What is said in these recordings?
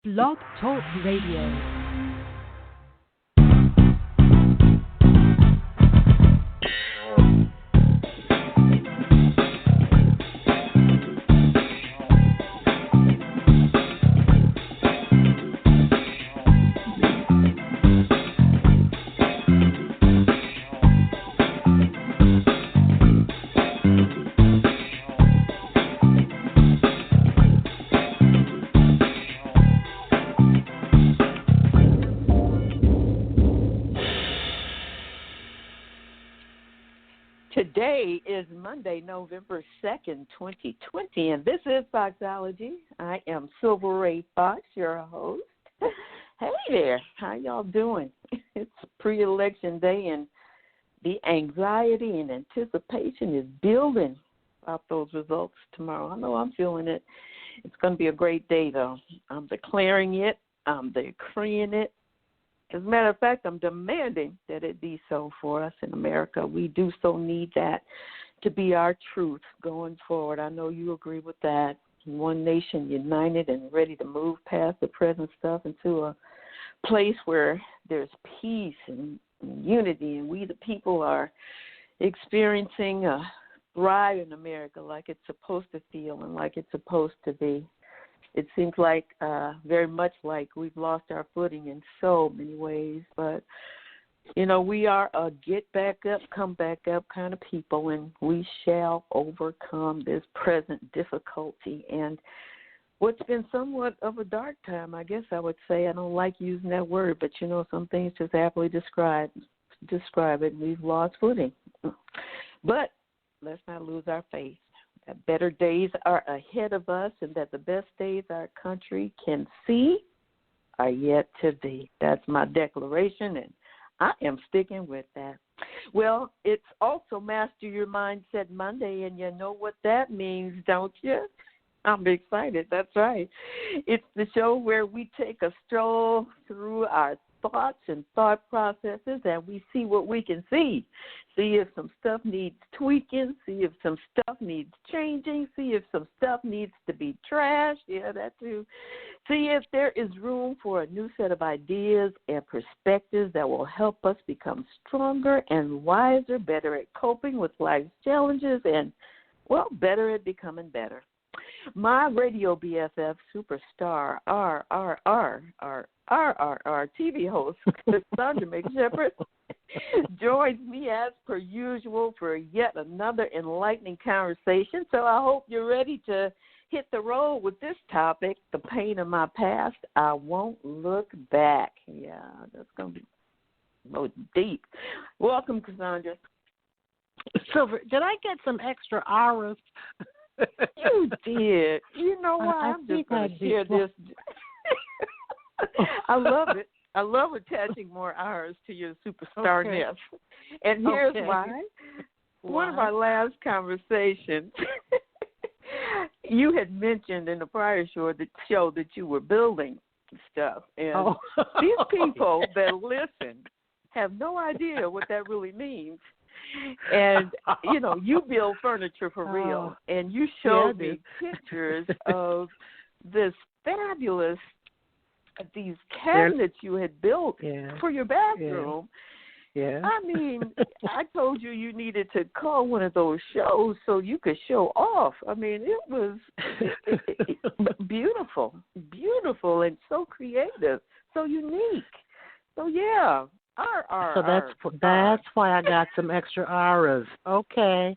Blog Talk Radio. Today is Monday, November 2nd, 2020, and this is Foxology. I am Silver Ray Fox, your host. Hey there, how y'all doing? It's pre-election day, and the anxiety and anticipation is building about those results tomorrow. I know I'm feeling it. It's going to be a great day, though. I'm declaring it. I'm decreeing it. As a matter of fact, I'm demanding that it be so for us in America. We do so need that to be our truth going forward. I know you agree with that. One nation united and ready to move past the present stuff into a place where there's peace and unity, and we the people are experiencing a thrive in America like it's supposed to feel and like it's supposed to be. It seems like very much like we've lost our footing in so many ways. But, you know, we are a get back up, come back up kind of people, and we shall overcome this present difficulty. And what's been somewhat of a dark time, I guess I would say. I don't like using that word, but, you know, some things just aptly describe it. We've lost footing. But let's not lose our faith. That better days are ahead of us, and that the best days our country can see are yet to be. That's my declaration, and I am sticking with that. Well, it's also Master Your Mindset Monday, and you know what that means, don't you? I'm excited. That's right. It's the show where we take a stroll through our thoughts and thought processes, and we see what we can see. See if some stuff needs tweaking, see if some stuff needs changing, see if some stuff needs to be trashed, yeah, that too. See if there is room for a new set of ideas and perspectives that will help us become stronger and wiser, better at coping with life's challenges, and, well, better at becoming better. My radio BFF superstar, TV host, Cassandra McShepherd, joins me as per usual for yet another enlightening conversation. So I hope you're ready to hit the road with this topic, the pain of my past. I won't look back. Yeah, that's going to be so deep. Welcome, Cassandra. Silver, did I get some extra hours? You did. You know what? I'm just going to share this. I love it. I love attaching more hours to your superstarness. Okay. And here's why. One of our last conversations, you had mentioned in the prior show that you were building stuff. And these people that listen have no idea what that really means. And, you know, you build furniture for real. And you showed me pictures of this fabulous, these cabinets you had built for your bathroom. Yeah. I mean, I told you needed to call one of those shows so you could show off. I mean, it was beautiful, and so creative, so unique. So, yeah. So that's why I got some extra hours. Okay.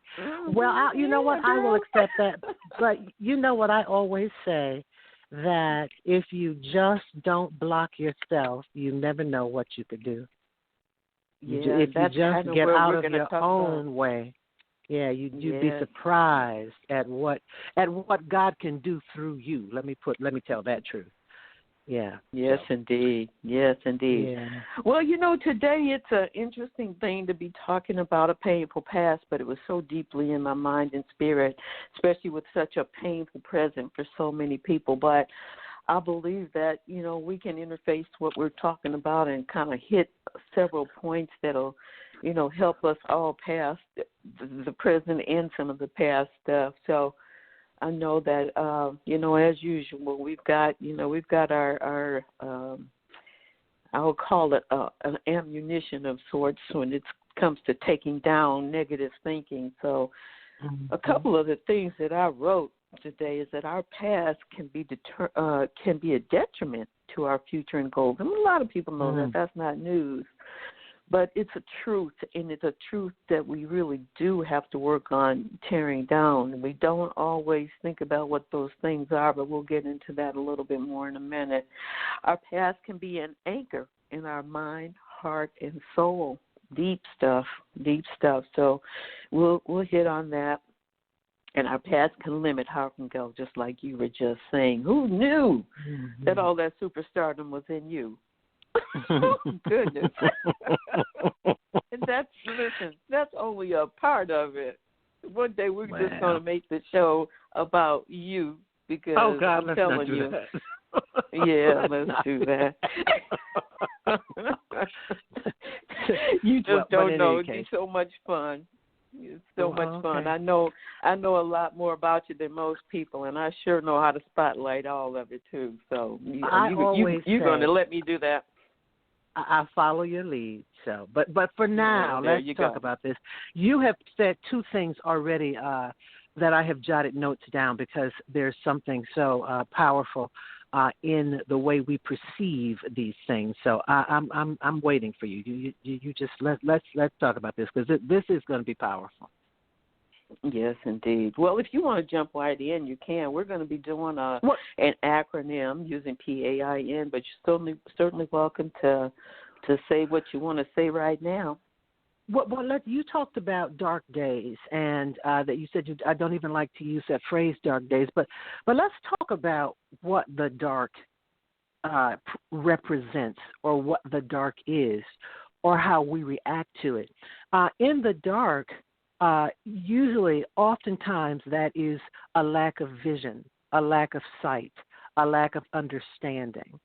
Well, you know what? I will accept that. But you know what I always say, that if you just don't block yourself, you never know what you could do. If you just get out of your own way, you'd be surprised at what God can do through you. Let me tell that truth. Yeah. Yes, indeed. Yes, indeed. Yeah. Well, you know, today it's an interesting thing to be talking about a painful past, but it was so deeply in my mind and spirit, especially with such a painful present for so many people. But I believe that, you know, we can interface what we're talking about and kind of hit several points that'll, you know, help us all pass the present and some of the past stuff. So I know that as usual, we've got our I will call it an ammunition of sorts when it comes to taking down negative thinking. So a couple of the things that I wrote today is that our past can be a detriment to our future and goals. And a lot of people know that. That's not news. But it's a truth, and it's a truth that we really do have to work on tearing down. We don't always think about what those things are, but we'll get into that a little bit more in a minute. Our past can be an anchor in our mind, heart, and soul. Deep stuff. So we'll hit on that. And our past can limit how it can go, just like you were just saying. Who knew that all that superstardom was in you? Goodness. And that's only a part of it. One day we're just going to make the show about you because I'm telling you. Yeah, let's do that. You just don't know. It'd be so much fun. It's so much fun. I know a lot more about you than most people, and I sure know how to spotlight all of it too. So you're going to let me do that. I follow your lead. So, but for now, let's talk about this. You have said two things already that I have jotted notes down because there's something so powerful in the way we perceive these things. So I'm waiting for you. You just let's talk about this because this is going to be powerful. Yes, indeed. Well, if you want to jump right in, you can. We're going to be doing an acronym using PAIN, but you're certainly welcome to say what you want to say right now. Well, you talked about dark days, and that you said I don't even like to use that phrase, dark days. But let's talk about what the dark represents, or what the dark is, or how we react to it. In the dark, usually, oftentimes, that is a lack of vision, a lack of sight, a lack of understanding.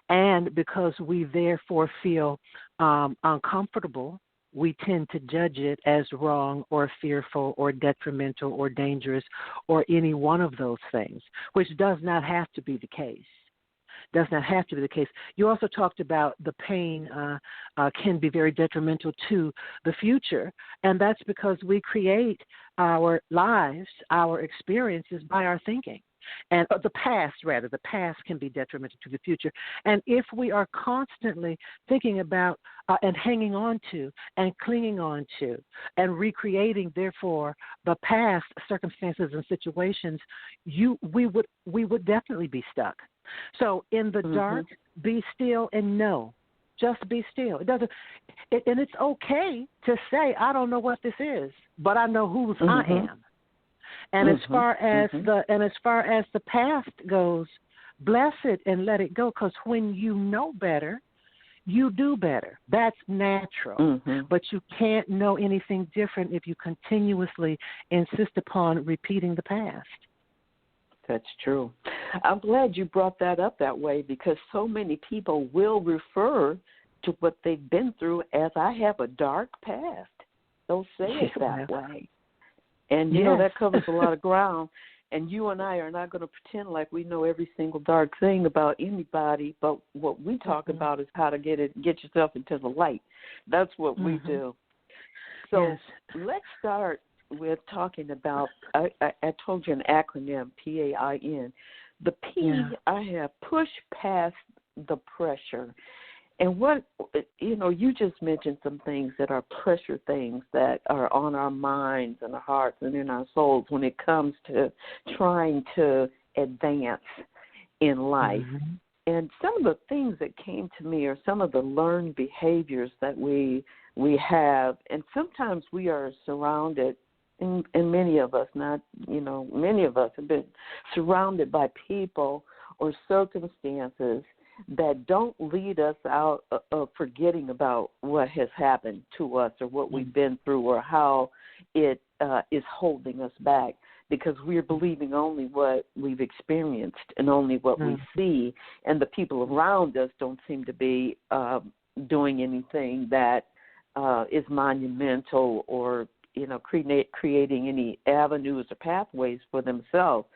And because we therefore feel uncomfortable, we tend to judge it as wrong or fearful or detrimental or dangerous or any one of those things, which does not have to be the case. You also talked about the pain can be very detrimental to the future, and that's because we create our lives, our experiences by our thinking. And the past can be detrimental to the future. And if we are constantly thinking about and hanging on to and clinging on to and recreating, therefore, the past circumstances and situations, we would definitely be stuck. So in the dark, be still and know. Just be still. And it's okay to say, I don't know what this is, but I know whose I am. And as far as the past goes, bless it and let it go, because when you know better, you do better. That's natural. But you can't know anything different if you continuously insist upon repeating the past. That's true. I'm glad you brought that up that way, because so many people will refer to what they've been through as, I have a dark past. They'll say it that way. And, you know, that covers a lot of ground. And you and I are not going to pretend like we know every single dark thing about anybody, but what we talk about is how to get yourself into the light. That's what we do. So let's start with talking about, I told you an acronym, PAIN. The P, I have push past the pressure. And what, you just mentioned some things that are pressure things that are on our minds and our hearts and in our souls when it comes to trying to advance in life. And some of the things that came to me are some of the learned behaviors that we have. And sometimes we are surrounded, and many of us, many of us have been surrounded by people or circumstances that don't lead us out of forgetting about what has happened to us or what we've been through or how it is holding us back, because we're believing only what we've experienced and only what we see, and the people around us don't seem to be doing anything that is monumental or creating any avenues or pathways for themselves.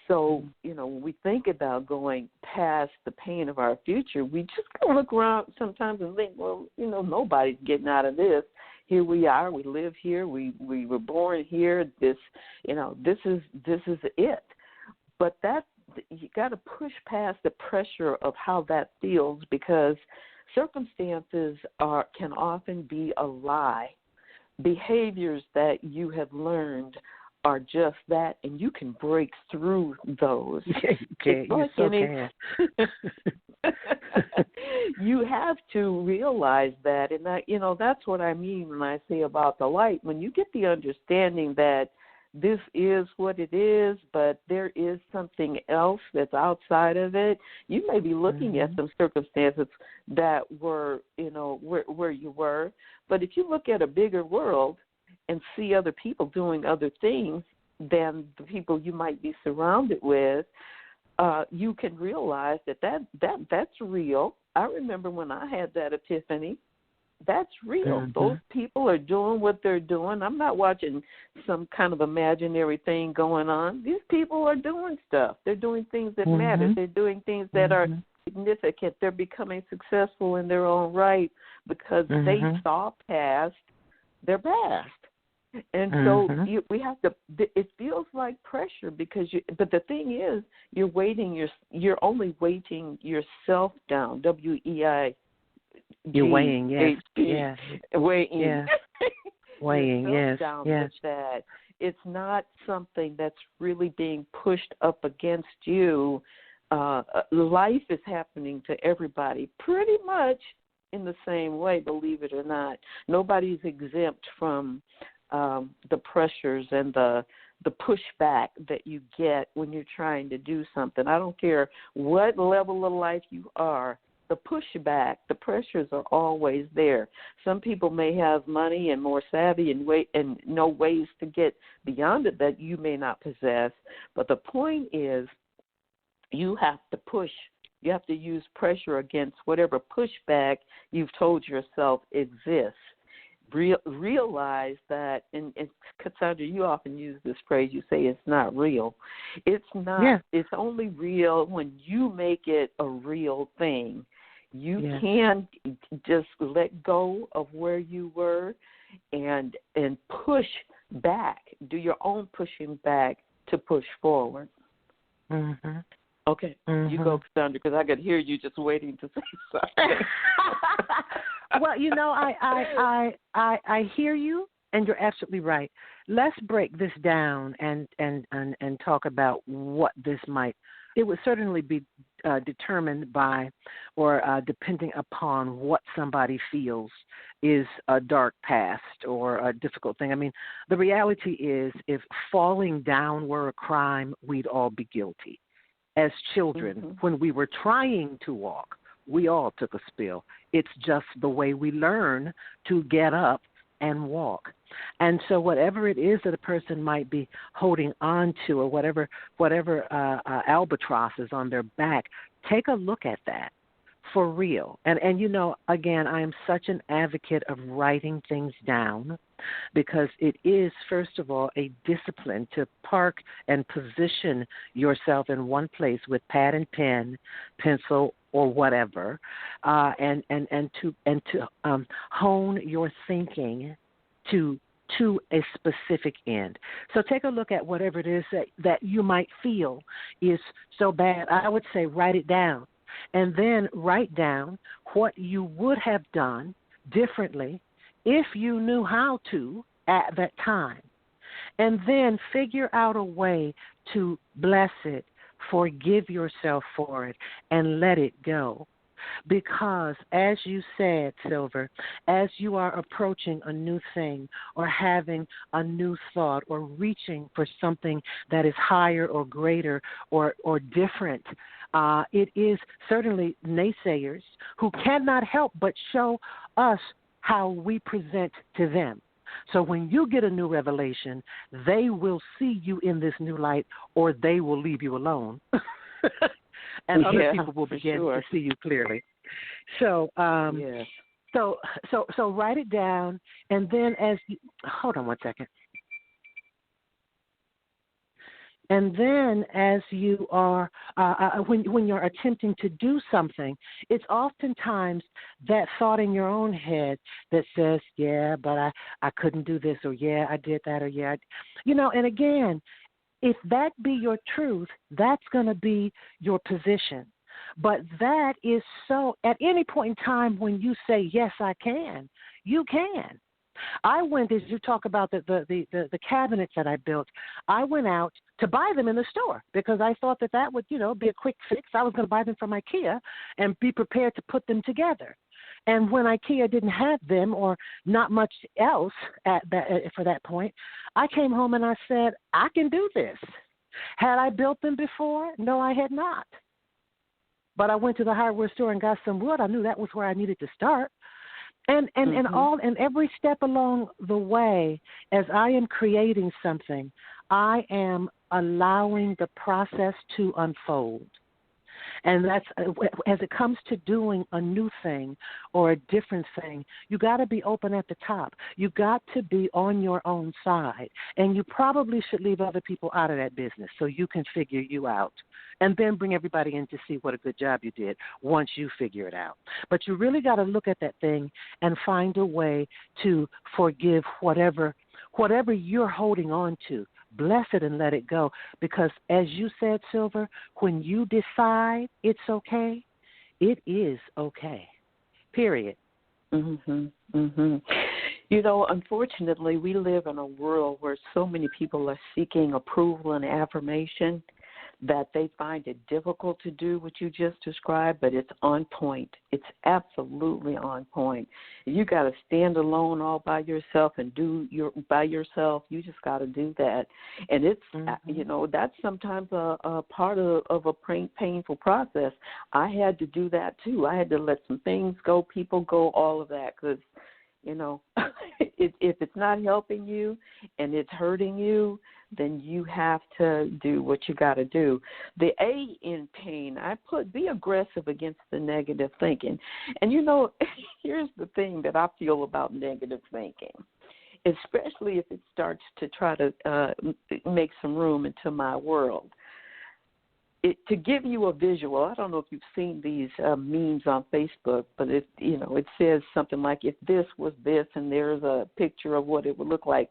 So, when we think about going past the pain of our future, we just kind of look around sometimes and think, well, nobody's getting out of this. Here we are. We live here. We were born here. This is it. But you got to push past the pressure of how that feels, because circumstances can often be a lie. Behaviors that you have learned are just that, and you can break through those. You have to realize that, and that's what I mean when I say about the light. When you get the understanding that this is what it is, but there is something else that's outside of it, you may be looking at some circumstances that were, where you were, but if you look at a bigger world and see other people doing other things than the people you might be surrounded with, you can realize that's real. I remember when I had that epiphany. That's real. Those people are doing what they're doing. I'm not watching some kind of imaginary thing going on. These people are doing stuff. They're doing things that matter. They're doing things that are significant. They're becoming successful in their own right because they saw past their past. And so we have to. It feels like pressure because but the thing is, you're only weighting yourself down. WEI. You're weighing, yes, yes. Weighing, yes. Weighing, yes, down yes. With that. It's not something that's really being pushed up against you. Life is happening to everybody pretty much in the same way, believe it or not. Nobody's exempt from the pressures and the pushback that you get when you're trying to do something. I don't care what level of life you are. The pushback, the pressures are always there. Some people may have money and more savvy and know ways to get beyond it that you may not possess. But the point is, you have to push. You have to use pressure against whatever pushback you've told yourself exists. Realize that, and Cassandra, you often use this phrase, you say it's not real. It's not. Yeah. It's only real when you make it a real thing. You can just let go of where you were and push back. Do your own pushing back to push forward. Okay, you go, Cassandra, because I could hear you just waiting to say something. Well, I hear you, and you're absolutely right. Let's break this down and talk about what this might. It would certainly be determined by or depending upon what somebody feels is a dark past or a difficult thing. I mean, the reality is if falling down were a crime, we'd all be guilty. As children, when we were trying to walk, we all took a spill. It's just the way we learn to get up and walk. And so whatever it is that a person might be holding on to or whatever albatross is on their back, take a look at that for real. And again, I am such an advocate of writing things down because it is, first of all, a discipline to park and position yourself in one place with pad and pen, pencil, or whatever, and to hone your thinking to a specific end. So take a look at whatever it is that you might feel is so bad. I would say write it down, and then write down what you would have done differently if you knew how to at that time, and then figure out a way to bless it, forgive yourself for it, and let it go. Because as you said, Silver, as you are approaching a new thing or having a new thought or reaching for something that is higher or greater or different, it is certainly naysayers who cannot help but show us how we present to them. So when you get a new revelation, they will see you in this new light or they will leave you alone. And other people will begin to see you clearly. So So write it down, and then hold on one second. And then as you are, when you're attempting to do something, it's oftentimes that thought in your own head that says, yeah, but I couldn't do this, or yeah, I did that, or yeah, and again, if that be your truth, that's going to be your position. But that is so, at any point in time when you say, yes, I can, you can. I went, as you talk about the cabinets that I built, I went out to buy them in the store because I thought that would, be a quick fix. I was going to buy them from IKEA and be prepared to put them together. And when IKEA didn't have them or not much else for that point, I came home and I said, I can do this. Had I built them before? No, I had not. But I went to the hardware store and got some wood. I knew that was where I needed to start. And every step along the way, as I am creating something, I am allowing the process to unfold. And that's, as it comes to doing a new thing or a different thing, you got to be open at the top. You got to be on your own side. And you probably should leave other people out of that business so you can figure you out. And then bring everybody in to see what a good job you did once you figure it out. But you really got to look at that thing and find a way to forgive whatever you're holding on to. Bless it and let it go. Because as you said, Silver, when you decide it's okay, it is okay. Period. Mhm. Mhm. Unfortunately, we live in a world where so many people are seeking approval and affirmation that they find it difficult to do what you just described, but it's on point. It's absolutely on point. You got to stand alone all by yourself and by yourself. You just got to do that. And it's, that's sometimes a part of a painful process. I had to do that too. I had to let some things go, people go, all of that, because, if it's not helping you and it's hurting you, then you have to do what you got to do. The A in pain, I put be aggressive against the negative thinking. And, here's the thing that I feel about negative thinking, especially if it starts to try to make some room into my world. To give you a visual, I don't know if you've seen these memes on Facebook, but it says something like, if this was this, and there's a picture of what it would look like.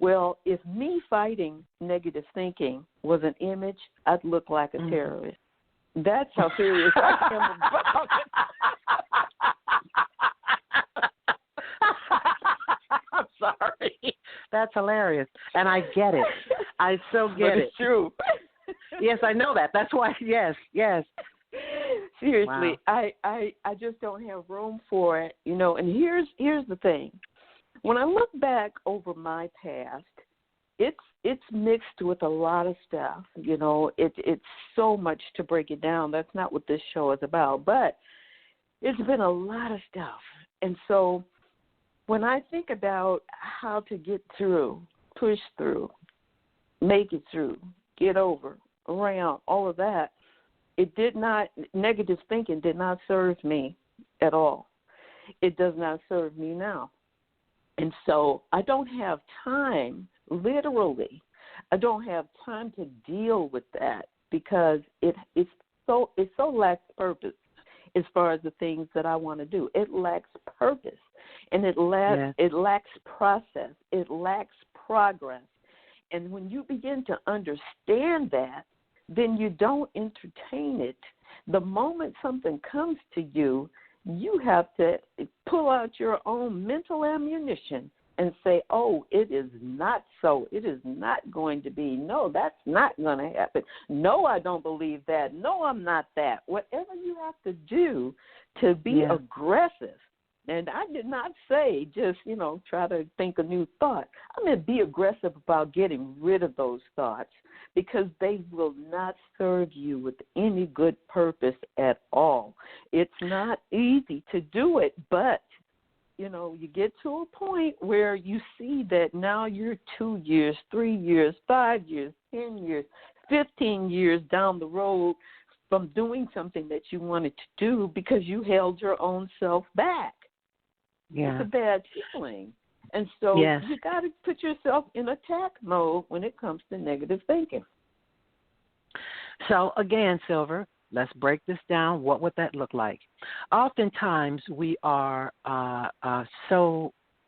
Well, if me fighting negative thinking was an image, I'd look like a terrorist. That's how serious I am about it. I'm sorry. That's hilarious. And I get it. I so get but it's true. Yes, I know that. That's why, yes. Seriously, wow. I just don't have room for it, and here's the thing. When I look back over my past, it's mixed with a lot of stuff. It's so much to break it down. That's not what this show is about, but it's been a lot of stuff. And so when I think about how to get through, push through, make it through, get over, around, all of that, negative thinking did not serve me at all. It does not serve me now. And so I don't have time, literally, I don't have time to deal with that because it so lacks purpose as far as the things that I want to do. It lacks purpose, and it lacks process. It lacks progress. And when you begin to understand that, then you don't entertain it. The moment something comes to you, you have to pull out your own mental ammunition and say, oh, it is not so. It is not going to be. No, that's not going to happen. No, I don't believe that. No, I'm not that. Whatever you have to do to be aggressive. And I did not say just, try to think a new thought. I meant be aggressive about getting rid of those thoughts because they will not serve you with any good purpose at all. It's not easy to do it, but, you get to a point where you see that now you're 2 years, 3 years, 5 years, 10 years, 15 years down the road from doing something that you wanted to do because you held your own self back. Yeah. It's a bad feeling. And so Yes. you got to put yourself in attack mode when it comes to negative thinking. So again, Silver, let's break this down. What would that look like? Oftentimes we are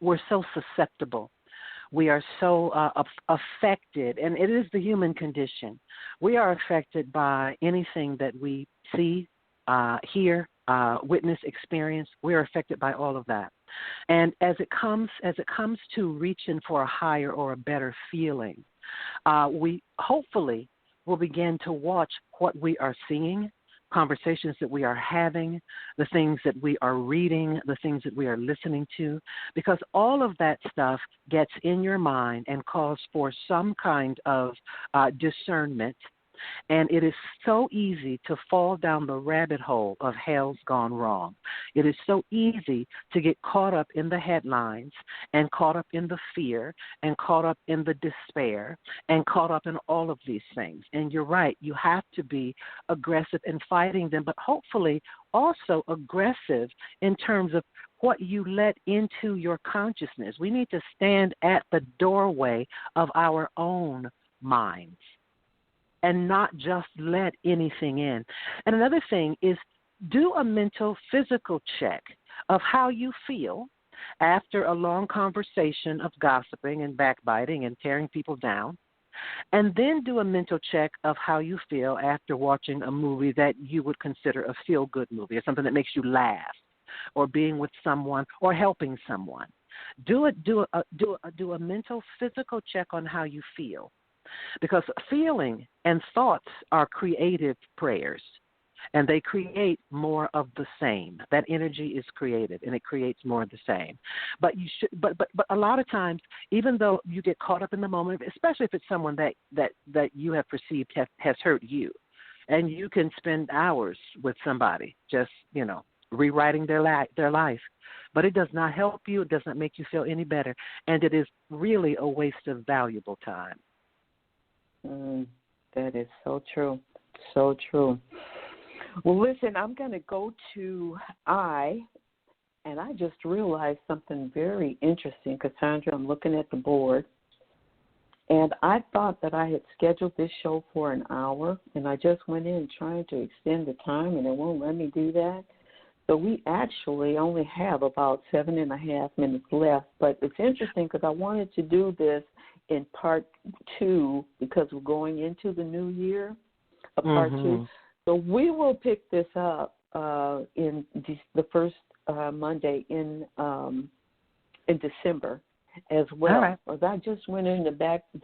we're so susceptible. We are so affected, and it is the human condition. We are affected by anything that we see, hear, witness, experience. We are affected by all of that. And as it comes to reaching for a higher or a better feeling, we hopefully will begin to watch what we are seeing, conversations that we are having, the things that we are reading, the things that we are listening to, because all of that stuff gets in your mind and calls for some kind of discernment. And it is so easy to fall down the rabbit hole of hell's gone wrong. It is so easy to get caught up in the headlines and caught up in the fear and caught up in the despair and caught up in all of these things. And you're right, you have to be aggressive in fighting them, but hopefully also aggressive in terms of what you let into your consciousness. We need to stand at the doorway of our own minds and not just let anything in. And another thing is do a mental, physical check of how you feel after a long conversation of gossiping and backbiting and tearing people down, and then do a mental check of how you feel after watching a movie that you would consider a feel-good movie or something that makes you laugh, or being with someone or helping someone. Do a mental, physical check on how you feel. Because feeling and thoughts are creative prayers, and they create more of the same. That energy is created, and it creates more of the same. But but a lot of times, even though you get caught up in the moment, especially if it's someone that you have perceived has hurt you, and you can spend hours with somebody just rewriting their life, but it does not help you. It does not make you feel any better, and it is really a waste of valuable time. That is so true. So true. Well, listen, I'm going to go to and I just realized something very interesting, Cassandra. I'm looking at the board, and I thought that I had scheduled this show for an hour, and I just went in trying to extend the time, and it won't let me do that. So we actually only have about 7.5 minutes left, but it's interesting because I wanted to do this in part 2 because we're going into the new year, part 2. So we will pick this up in the first Monday in December as well. All right. Because I just went in the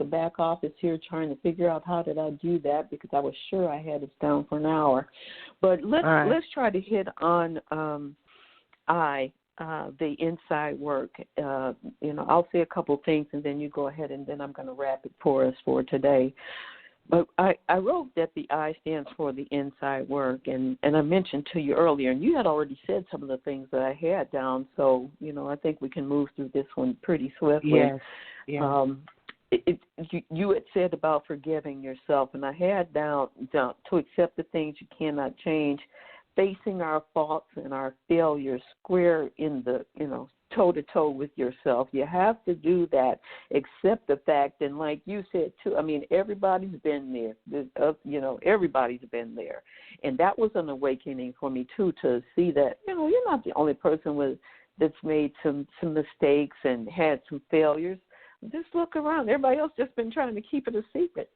back office here trying to figure out how did I do that because I was sure I had it down for an hour. But let's try to hit on the inside work. I'll say a couple of things and then you go ahead and then I'm going to wrap it for us for today. But I wrote that the I stands for the inside work, and I mentioned to you earlier, and you had already said some of the things that I had down, so, I think we can move through this one pretty swiftly. Yes. You had said about forgiving yourself, and I had down to accept the things you cannot change, facing our faults and our failures square in the, toe-to-toe with yourself. You have to do that, accept the fact, and like you said, too, everybody's been there. Everybody's been there. And that was an awakening for me, too, to see that, you're not the only person that's made some mistakes and had some failures. Just look around. Everybody else just been trying to keep it a secret.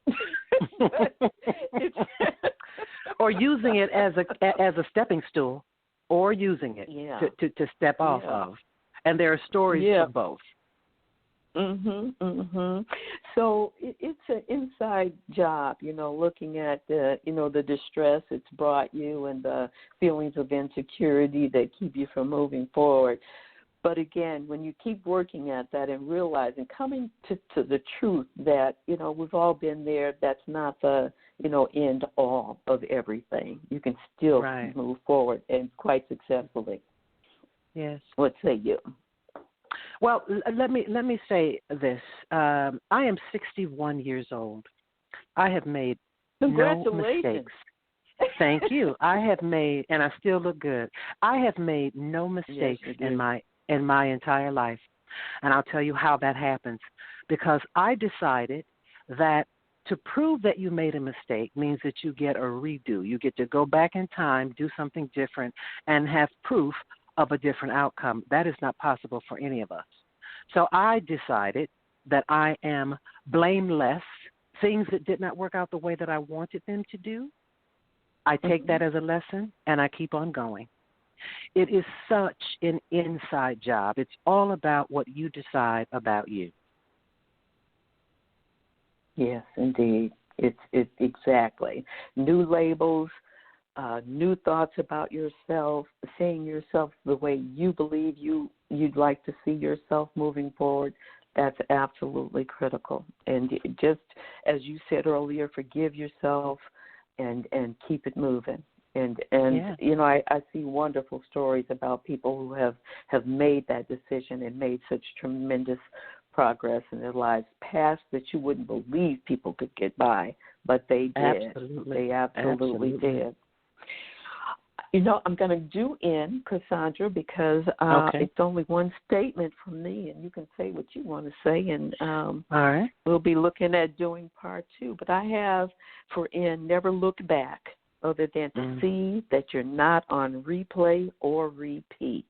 Or using it as a stepping stool, or using it to step off of. And there are stories for both. So it's an inside job, looking at the distress it's brought you and the feelings of insecurity that keep you from moving forward. But again, when you keep working at that and realizing, coming to the truth that, we've all been there, that's not the, end all of everything. You can still move forward and quite successfully. Yes. What say you? Well, let me say this. I am 61 years old. I have made no mistakes. Thank you. I have made, and I still look good. I have made no mistakes in my in my entire life. And I'll tell you how that happens. Because I decided that to prove that you made a mistake means that you get a redo. You get to go back in time, do something different, and have proof of a different outcome. That is not possible for any of us. So I decided that I am blameless. Things that did not work out the way that I wanted them to do, I take that as a lesson, and I keep on going. It is such an inside job. It's all about what you decide about you. Yes, indeed. It's exactly. New labels, new thoughts about yourself, seeing yourself the way you believe you'd like to see yourself moving forward. That's absolutely critical. And just as you said earlier, forgive yourself and keep it moving. And you know, I see wonderful stories about people who have made that decision and made such tremendous progress in their lives past that you wouldn't believe people could get by, but they did. Absolutely. They absolutely did. You know, I'm going to do in, Cassandra, because it's only one statement from me, and you can say what you want to say, and all right. We'll be looking at doing part 2. But I have for in, never look back other than to see that you're not on replay or repeat.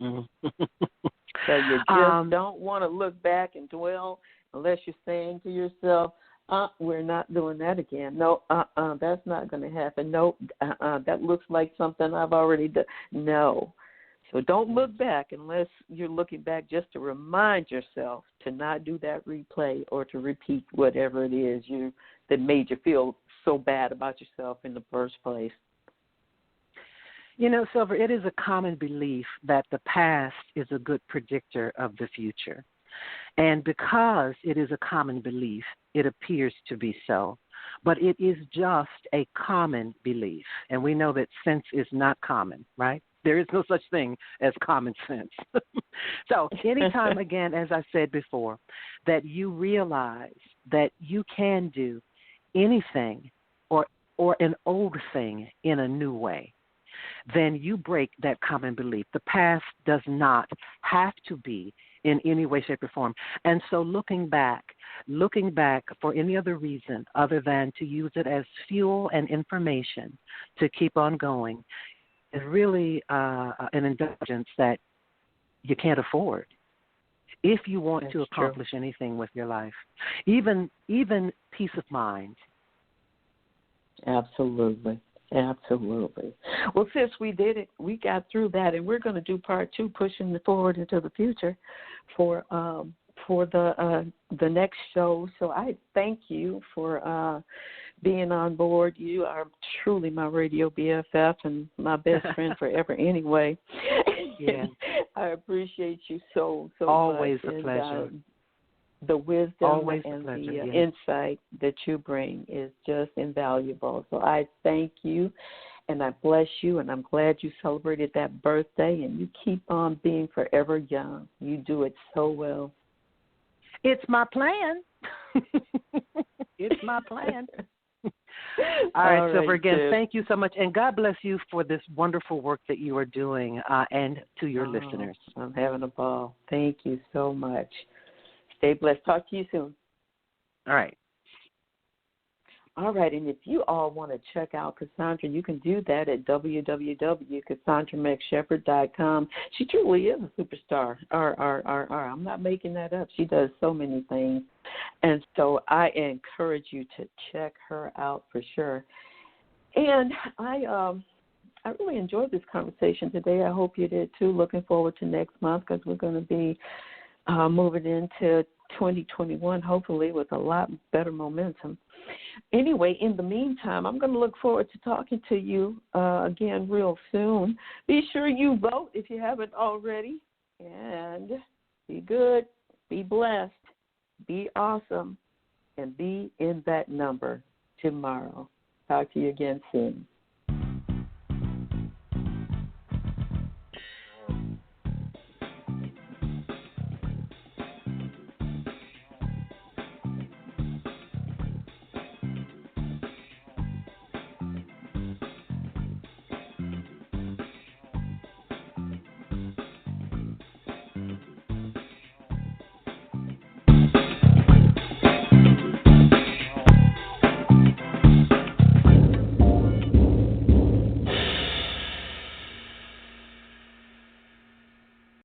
So you just don't want to look back and dwell unless you're saying to yourself, we're not doing that again. No, that's not going to happen. No, that looks like something I've already done. No. So don't look back unless you're looking back just to remind yourself to not do that replay or to repeat whatever it is that made you feel so bad about yourself in the first place. You know, Silver, it is a common belief that the past is a good predictor of the future. And because it is a common belief, it appears to be so. But it is just a common belief. And we know that sense is not common, right? There is no such thing as common sense. So anytime, again, as I said before, that you realize that you can do anything or an old thing in a new way, then you break that common belief. The past does not have to be in any way, shape, or form. And so looking back for any other reason other than to use it as fuel and information to keep on going is really an indulgence that you can't afford if you want to accomplish anything with your life, even peace of mind. Absolutely. Well, sis, we did it. We got through that, and we're going to do part 2, pushing forward into the future for the next show. So I thank you for being on board. You are truly my radio BFF and my best friend forever. Anyway, I appreciate you so Always much. A pleasure. The wisdom Always and pleasure, the insight that you bring is just invaluable. So I thank you, and I bless you, and I'm glad you celebrated that birthday, and you keep on being forever young. You do it so well. It's my plan. It's my plan. All right, Silver, again, thank you so much, and God bless you for this wonderful work that you are doing, and to your listeners. I'm having a ball. Thank you so much. Stay blessed. Talk to you soon. All right. All right, and if you all want to check out Cassandra, you can do that at www.CassandraMcShepherd.com. She truly is a superstar. I'm not making that up. She does so many things. And so I encourage you to check her out for sure. And I really enjoyed this conversation today. I hope you did too. Looking forward to next month because we're going to be moving into 2021, hopefully, with a lot better momentum. Anyway, in the meantime, I'm going to look forward to talking to you again real soon. Be sure you vote if you haven't already. And be good, be blessed, be awesome, and be in that number tomorrow. Talk to you again soon.